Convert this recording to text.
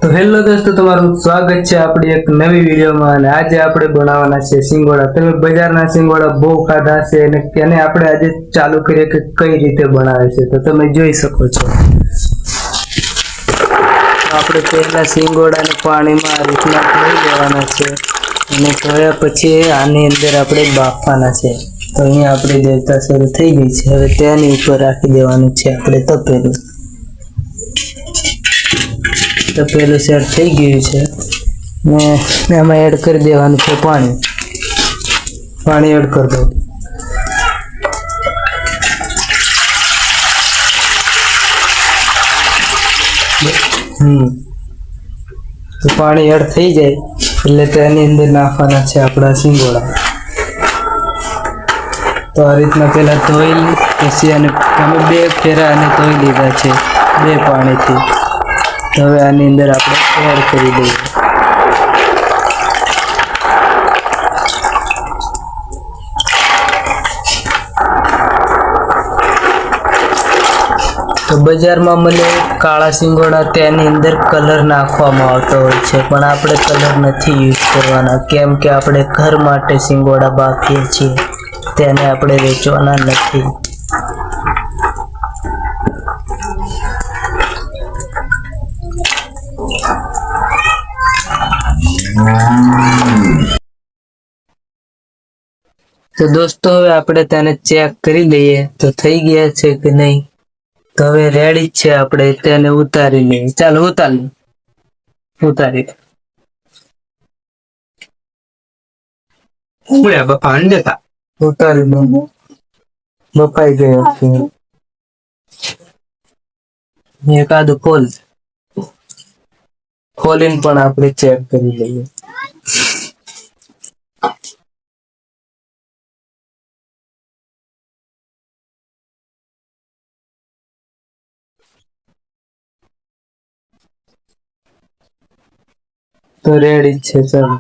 તો હેલો દોસ્તો, તમારું સ્વાગત છે આપણી એક નવી વિડીયોમાં. અને આજે આપણે બનાવવાના છે સિંગોડા. તમે બજારના સિંગોડા બહુ ખાધા છે અને તેને આપણે આજે ચાલુ કરીએ કે કઈ રીતે બનાવે છે. તો તમે જોઈ શકો છો. આપણે પહેલા સિંગોડાને પાણીમાં આ રીતના ધોઈ લેવાના છે અને ધોયા પછી આની અંદર આપણે બાફવાના છે. તો અહીંયા આપણી દેવતા શરૂ થઈ ગઈ છે. હવે તેની ઉપર રાખી દેવાનું છે આપણે તપેલું. તપેલું સેટ થઈ ગયું છે ને એમાં એડ કરી દેવાનું છે પાણી એડ કરી દો. તો પાણી એડ થઈ જાય એટલે તેની અંદર નાખવાના છે આપણા સિંગોડા. તો આ રીતના પેલા ધોઈ પછી અને અમે 2 ફેરા અને ધોઈ લીધા છે 2 પાણીથી. હવે આની અંદર આપણે એડ કરી દઈએ. તો બજારમાં મને કાળા સિંગોડા તેની અંદર કલર નાખવામાં આવતો હોય છે, પણ આપણે કલર નથી યુઝ કરવાના, કેમ કે આપણે ઘર માટે સિંગોડા બાફીએ છીએ, તેને આપણે વેચવાના નથી. તો દોસ્તો, હવે આપણે તેને ચેક કરી લઈએ તો થઈ ગયા છે કે નહીં. તો હવે રેડી છે, આપણે તેને ઉતારી લઈએ. ચાલો ઉતારી ઉતારી લો. બફાઈ ગયો છે. એકાદું ખોલીને પણ આપણે ચેક કરી લઈએ. તો રેડી છે. ચાલો.